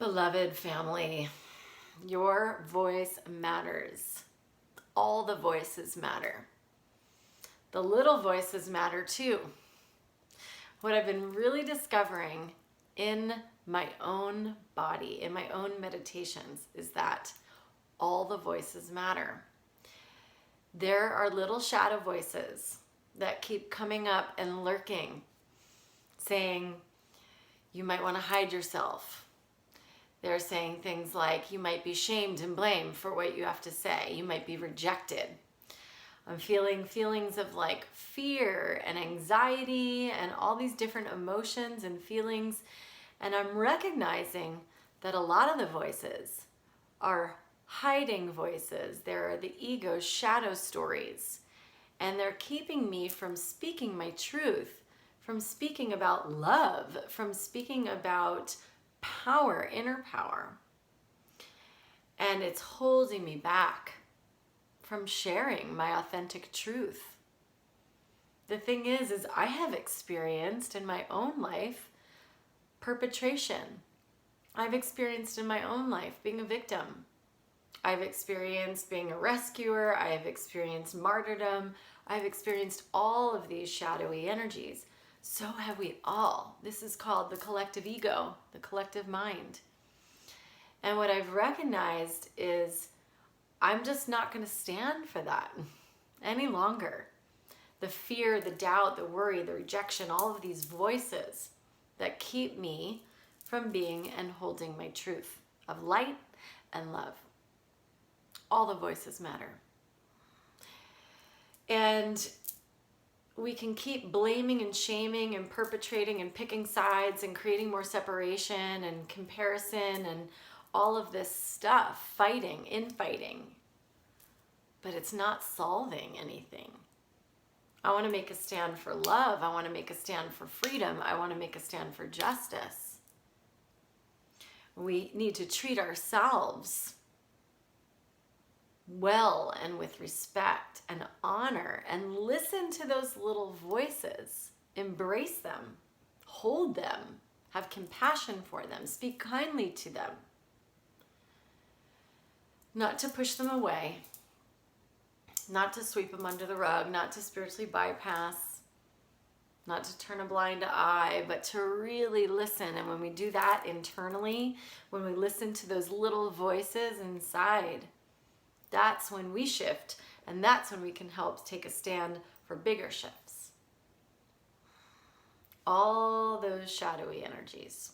Beloved family, your voice matters. All the voices matter. The little voices matter too. What I've been really discovering in my own body, in my own meditations, is that all the voices matter. There are little shadow voices that keep coming up and lurking, saying, you might want to hide yourself. They're saying things like, you might be shamed and blamed for what you have to say. You might be rejected. I'm feeling feelings of like fear and anxiety and all these different emotions and feelings. And I'm recognizing that a lot of the voices are hiding voices. They're the ego's shadow stories. And they're keeping me from speaking my truth, from speaking about love, from speaking about power, inner power. And it's holding me back from sharing my authentic truth. The thing is I have experienced in my own life perpetration. I've experienced in my own life being a victim. I've experienced being a rescuer. I have experienced martyrdom. I've experienced all of these shadowy energies. So have we all. This is called the collective ego, the collective mind. And what I've recognized is I'm just not going to stand for that any longer. The fear, the doubt, the worry, the rejection, all of these voices that keep me from being and holding my truth of light and love. All the voices matter. And we can keep blaming and shaming and perpetrating and picking sides and creating more separation and comparison and all of this stuff, infighting. But it's not solving anything. I want to make a stand for love. I want to make a stand for freedom. I want to make a stand for justice. We need to treat ourselves well and with respect and honor and listen to those little voices. Embrace them, hold them, have compassion for them, speak kindly to them. Not to push them away, not to sweep them under the rug, not to spiritually bypass, not to turn a blind eye, but to really listen. And when we do that internally, when we listen to those little voices inside, that's when we shift, and that's when we can help take a stand for bigger shifts. All those shadowy energies,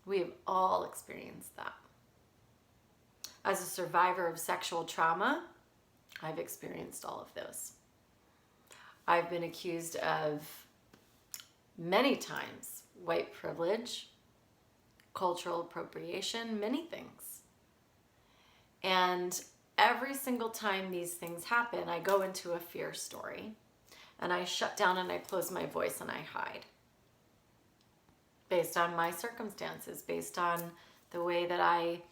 we have all experienced that. As a survivor of sexual trauma, I've experienced all of those. I've been accused of many times white privilege, cultural appropriation, many things. And every single time these things happen, I go into a fear story and I shut down and I close my voice and I hide. Based on my circumstances, based on the way that I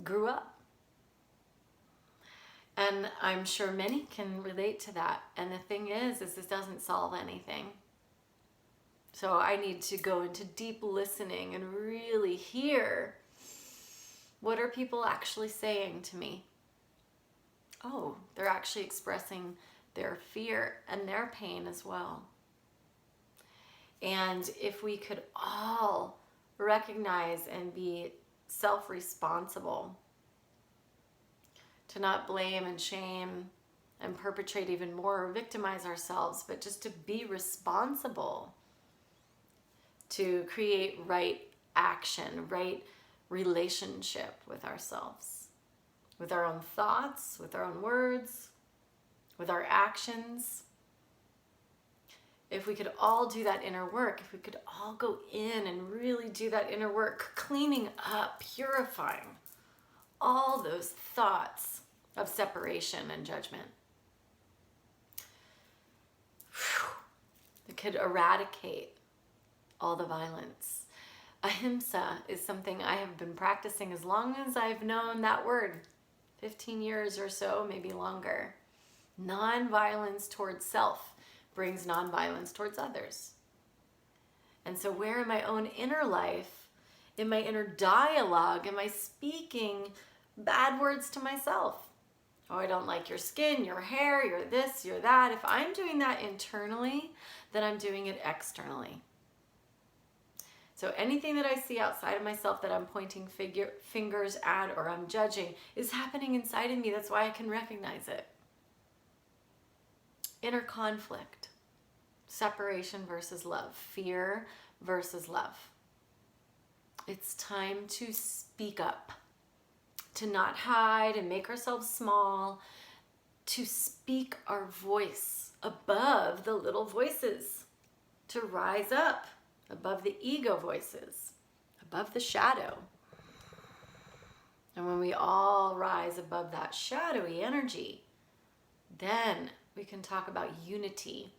grew up. And I'm sure many can relate to that. And the thing is this doesn't solve anything. So I need to go into deep listening and really hear, what are people actually saying to me? Oh, they're actually expressing their fear and their pain as well. And if we could all recognize and be self-responsible, to not blame and shame and perpetrate even more or victimize ourselves, but just to be responsible to create right action, right relationship with ourselves, with our own thoughts, with our own words, with our actions. If we could all do that inner work, if we could all go in and really do that inner work, cleaning up, purifying all those thoughts of separation and judgment, it could eradicate all the violence. Ahimsa is something I have been practicing as long as I've known that word, 15 years or so, maybe longer. Non-violence towards self brings non-violence towards others. And so where in my own inner life In my inner dialogue, am I speaking bad words to myself? Oh, I don't like your skin, your hair, you're this, you're that. If I'm doing that internally, then I'm doing it externally. So anything that I see outside of myself that I'm pointing fingers at or I'm judging is happening inside of me. That's why I can recognize it. Inner conflict, separation versus love, fear versus love. It's time to speak up, to not hide and make ourselves small, to speak our voice above the little voices, to rise up above the ego voices, above the shadow. And when we all rise above that shadowy energy, then we can talk about unity.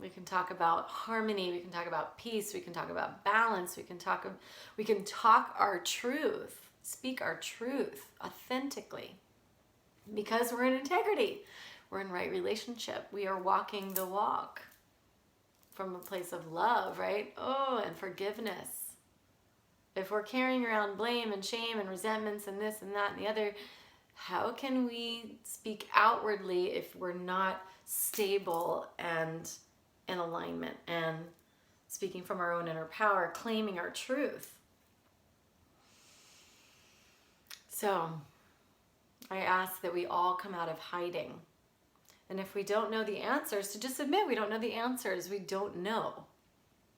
We can talk about harmony. We can talk about peace. We can talk about balance. We can talk our truth, speak our truth authentically, because we're in integrity. We're in right relationship. We are walking the walk from a place of love, right? Oh, and forgiveness. If we're carrying around blame and shame and resentments and this and that and the other, how can we speak outwardly if we're not stable and in alignment and speaking from our own inner power, claiming our truth? So I ask that we all come out of hiding. And if we don't know the answers, to just admit we don't know the answers. We don't know.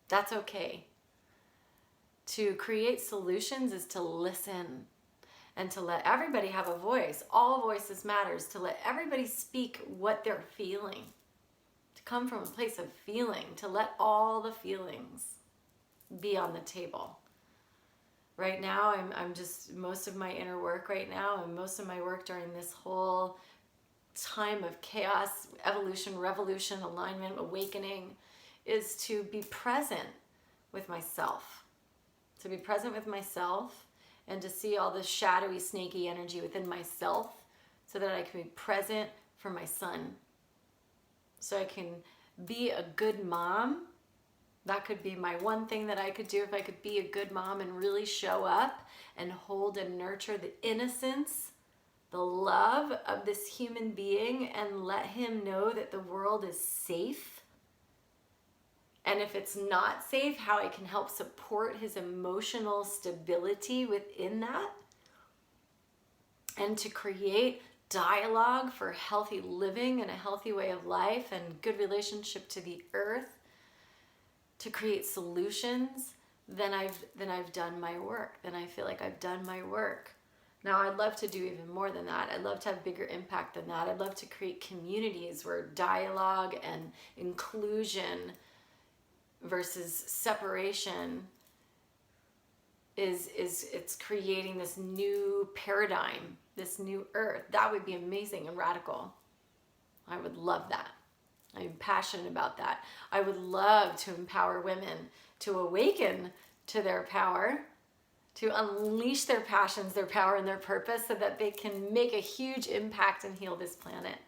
That's okay. To create solutions is to listen and to let everybody have a voice. All voices matters. To let everybody speak what they're feeling. To come from a place of feeling. To let all the feelings be on the table. Right now, I'm just, most of my inner work right now, and most of my work during this whole time of chaos, evolution, revolution, alignment, awakening, is to be present with myself. To be present with myself and to see all this shadowy, snaky energy within myself so that I can be present for my son. So I can be a good mom. That could be my one thing that I could do, if I could be a good mom and really show up and hold and nurture the innocence, the love of this human being, and let him know that the world is safe. And if it's not safe, how I can help support his emotional stability within that. And to create dialogue for healthy living and a healthy way of life and good relationship to the earth. To create solutions, then I've done my work. Then I feel like I've done my work. Now, I'd love to do even more than that. I'd love to have bigger impact than that. I'd love to create communities where dialogue and inclusion versus separation it's creating this new paradigm, this new earth. That would be amazing and radical. I would love that. I'm passionate about that. I would love to empower women to awaken to their power, to unleash their passions, their power, and their purpose so that they can make a huge impact and heal this planet.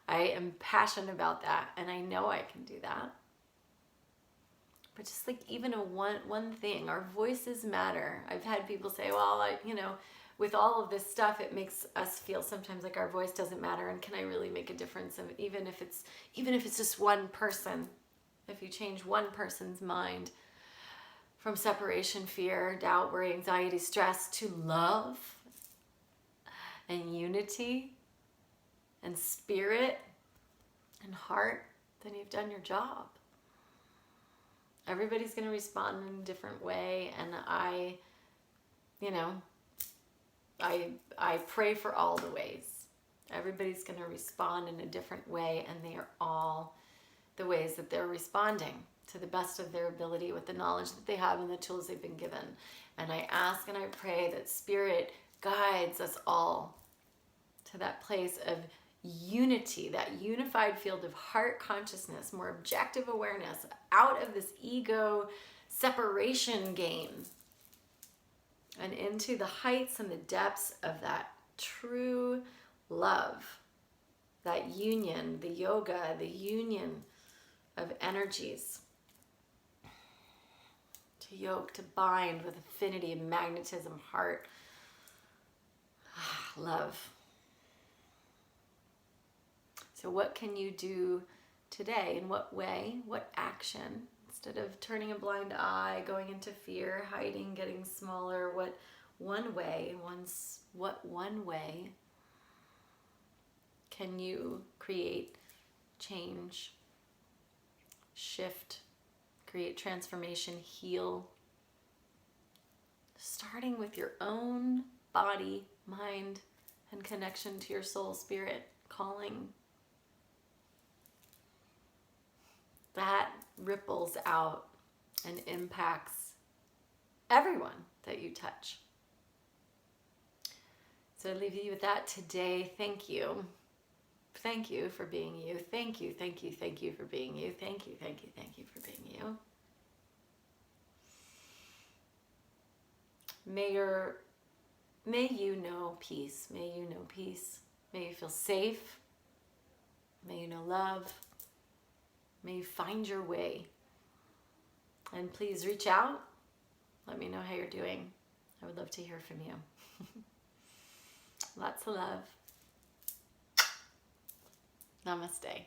I am passionate about that, and I know I can do that. But just like even one thing, our voices matter. I've had people say, well, with all of this stuff, it makes us feel sometimes like our voice doesn't matter, and can I really make a difference? And even if it's just one person, if you change one person's mind from separation, fear, doubt, worry, anxiety, stress to love and unity and spirit and heart, then you've done your job. Everybody's going to respond in a different way, and I pray for all the ways. Everybody's going to respond in a different way, and they are all the ways that they're responding to the best of their ability with the knowledge that they have and the tools they've been given. And I ask and I pray that Spirit guides us all to that place of unity, that unified field of heart consciousness, more objective awareness, out of this ego separation game and into the heights and the depths of that true love, that union, the yoga, the union of energies. to yoke, to bind with affinity and magnetism, heart, love. So what can you do today? In what way? What action? Instead of turning a blind eye, going into fear, hiding, getting smaller, what one way can you create change, shift, create transformation, heal? Starting with your own body, mind, and connection to your soul, spirit, calling. That ripples out and impacts everyone that you touch. So I leave you with that today. Thank you. Thank you for being you. Thank you, thank you, thank you for being you. Thank you, thank you, thank you for being you. May you know peace. May you know peace. May you feel safe. May you know love. May you find your way. And please reach out. Let me know how you're doing. I would love to hear from you. Lots of love. Namaste.